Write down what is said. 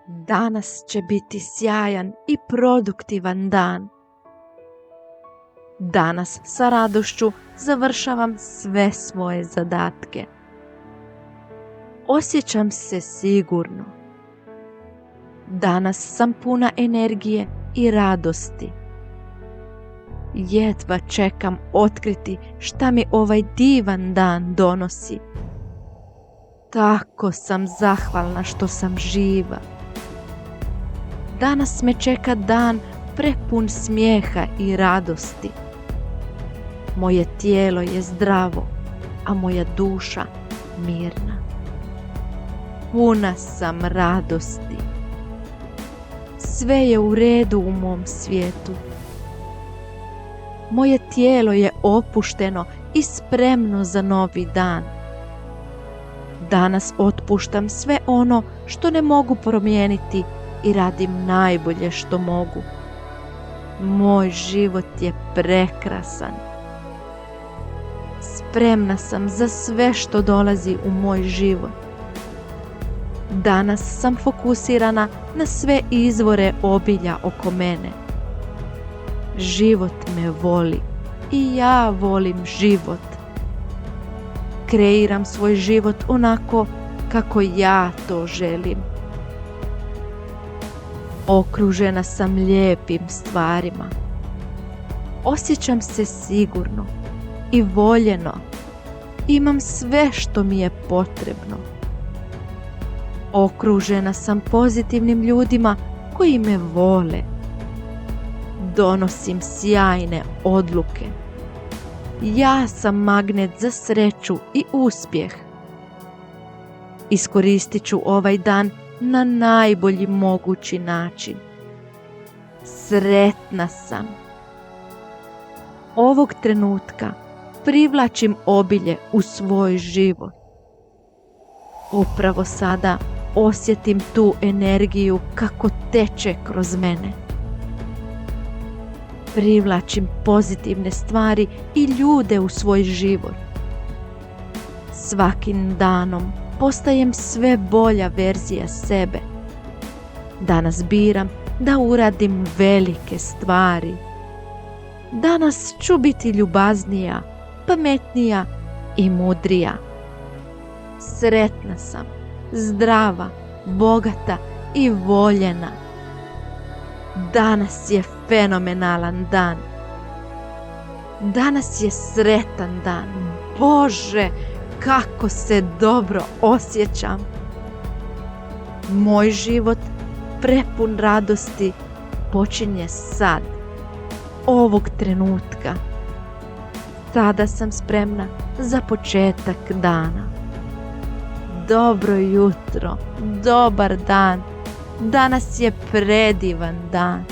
Danas će biti sjajan i produktivan dan. Danas sa radošću završavam sve svoje zadatke. Osjećam se sigurno. Danas sam puna energije i radosti. Jedva čekam otkriti šta mi ovaj divan dan donosi. Tako sam zahvalna što sam živa. Danas me čeka dan prepun smijeha i radosti. Moje tijelo je zdravo, a moja duša mirna. Puna sam radosti. Sve je u redu u mom svijetu. Moje tijelo je opušteno i spremno za novi dan. Danas otpuštam sve ono što ne mogu promijeniti i radim najbolje što mogu. Moj život je prekrasan. Spremna sam za sve što dolazi u moj život. Danas sam fokusirana na sve izvore obilja oko mene. Život me voli i ja volim život. Kreiram svoj život onako kako ja to želim. Okružena sam lijepim stvarima. Osjećam se sigurno i voljeno. Imam sve što mi je potrebno. Okružena sam pozitivnim ljudima koji me vole. Donosim sjajne odluke. Ja sam magnet za sreću i uspjeh. Iskoristit ću ovaj dan na najbolji mogući način. Sretna sam. Ovog trenutka privlačim obilje u svoj život. Upravo sada osjetim tu energiju kako teče kroz mene. Privlačim pozitivne stvari i ljude u svoj život. Svakim danom postajem sve bolja verzija sebe. Danas biram da uradim velike stvari. Danas ću biti ljubaznija, pametnija i mudrija. Sretna sam, zdrava, bogata i voljena. Danas je fenomenalan dan. Danas je sretan dan. Bože, kako se dobro osjećam. Moj život prepun radosti počinje sad, ovog trenutka. Sada sam spremna za početak dana. Dobro jutro, dobar dan. Danas je predivan dan.